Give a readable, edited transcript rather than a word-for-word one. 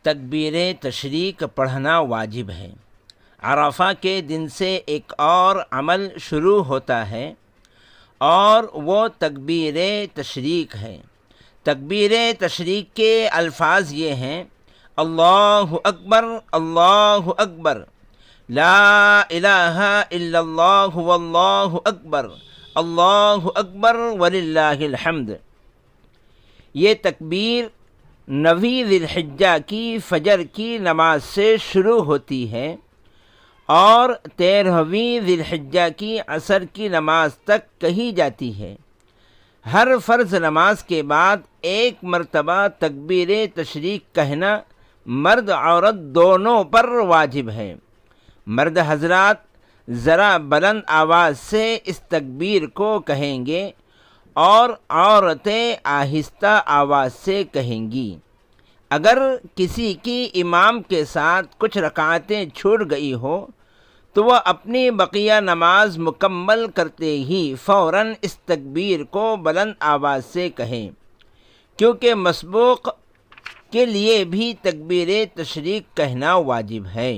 تکبیر تشریق پڑھنا واجب ہے۔ عرفہ کے دن سے ایک اور عمل شروع ہوتا ہے اور وہ تکبیر تشریق ہے۔ تکبیر تشریق کے الفاظ یہ ہیں: اللہ اکبر، اللہ اکبر، لا الہ الا اللہ واللہ اکبر، اللہ اکبر وللہ الحمد۔ یہ تکبیر 9 ذی الحجہ کی فجر کی نماز سے شروع ہوتی ہے اور 13ویں ذی الحجہ کی عصر کی نماز تک کہی جاتی ہے۔ ہر فرض نماز کے بعد ایک مرتبہ تکبیر تشریق کہنا مرد عورت دونوں پر واجب ہے۔ مرد حضرات ذرا بلند آواز سے اس تکبیر کو کہیں گے اور عورتیں آہستہ آواز سے کہیں گی۔ اگر کسی کی امام کے ساتھ کچھ رکعتیں چھوٹ گئی ہو تو وہ اپنی بقیہ نماز مکمل کرتے ہی فوراً اس تکبیر کو بلند آواز سے کہیں، کیونکہ مسبوق کے لیے بھی تکبیر تشریق کہنا واجب ہے۔